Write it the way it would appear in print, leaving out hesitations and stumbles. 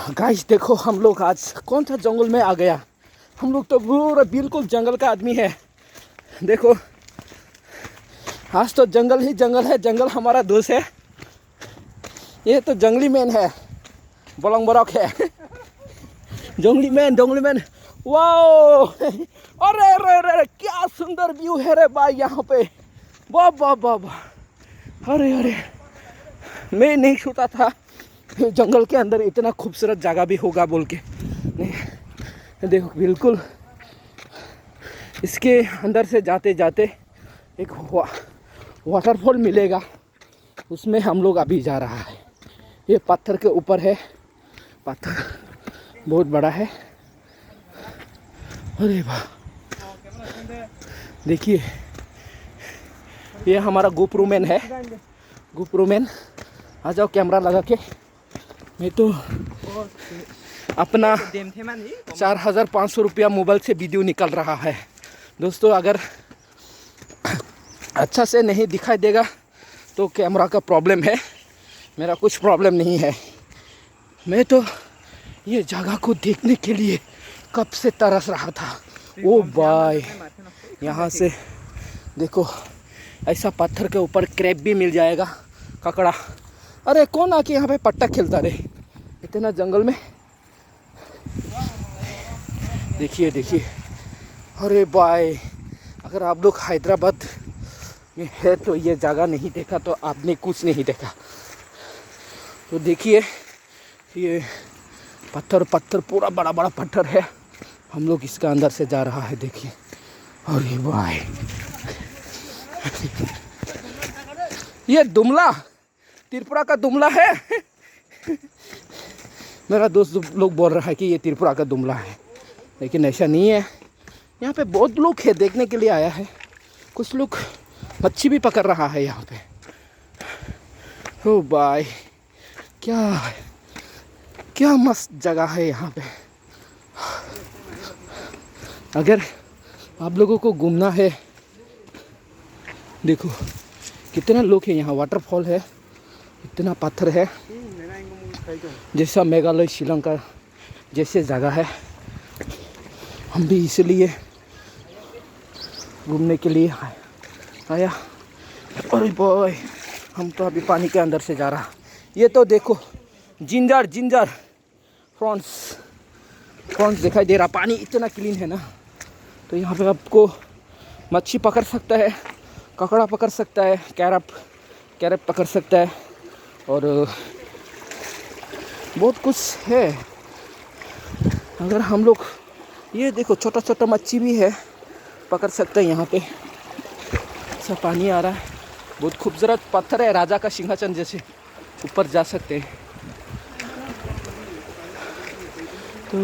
Guys देखो, हम लोग आज कौन सा जंगल में आ गया। हम लोग तो पूरा बिल्कुल जंगल का आदमी है। देखो, आज तो जंगल ही जंगल है। जंगल हमारा दोस्त है। ये तो जंगली मैन है, बलंग बरक है। जंगली मैन। वाओ, अरे अरे अरे, क्या सुंदर व्यू है रे भाई यहाँ पे। वाह वाह वाह वाह। अरे अरे, मैं नहीं सोचा था जंगल के अंदर इतना खूबसूरत जगह भी होगा बोल के। नहीं, देखो बिल्कुल इसके अंदर से जाते जाते एक वाटरफॉल मिलेगा, उसमें हम लोग अभी जा रहा है। ये पत्थर के ऊपर है, पत्थर बहुत बड़ा है। अरे वाह, देखिए ये हमारा गोप्रो मैन है। गोप्रो मैन, आ जाओ कैमरा लगा के। मैं तो अपना 4500 रुपया मोबाइल से वीडियो निकल रहा है। दोस्तों, अगर अच्छा से नहीं दिखाई देगा तो कैमरा का प्रॉब्लम है, मेरा कुछ प्रॉब्लम नहीं है। मैं तो ये जगह को देखने के लिए कब से तरस रहा था। ओ भाई, यहाँ से देखो, ऐसा पत्थर के ऊपर क्रैब भी मिल जाएगा, ककड़ा। अरे कौन आके यहाँ पे पट्टा खेलता रे इतना जंगल में। देखिए देखिए, अरे भाई, अगर आप लोग हैदराबाद में है तो ये जगह नहीं देखा तो आपने कुछ नहीं देखा। तो देखिए, ये पत्थर पूरा बड़ा बड़ा पत्थर है। हम लोग इसका अंदर से जा रहा है, देखिए। अरे भाई, ये दुमला, त्रिपुरा का दुमला है। मेरा दोस्त लोग बोल रहा है कि ये त्रिपुरा का दुमला है, लेकिन ऐसा नहीं है। यहाँ पे बहुत लोग है, देखने के लिए आया है। कुछ लोग मच्छी भी पकड़ रहा है यहाँ पे। ओ भाई, क्या मस्त जगह है यहाँ पे। अगर आप लोगों को घूमना है, देखो कितना लोग हैं यहाँ। वाटरफॉल है, इतना पत्थर है, जैसा मेघालय श्रीलंका जैसे जगह है। हम भी इसलिए घूमने के लिए आया। अरे बॉय, हम तो अभी पानी के अंदर से जा रहा। ये तो देखो, जिंजर प्रॉन्स दिखाई दे रहा। पानी इतना क्लीन है ना, तो यहाँ पे आपको मच्छी पकड़ सकता है, ककड़ा पकड़ सकता है, कैरप पकड़ सकता है, और बहुत कुछ है। अगर हम लोग, ये देखो छोटा छोटा मच्छी भी है, पकड़ सकते हैं। यहाँ पे सब पानी आ रहा है, बहुत खूबसूरत पत्थर है, राजा का सिंहासन जैसे। ऊपर जा सकते हैं। तो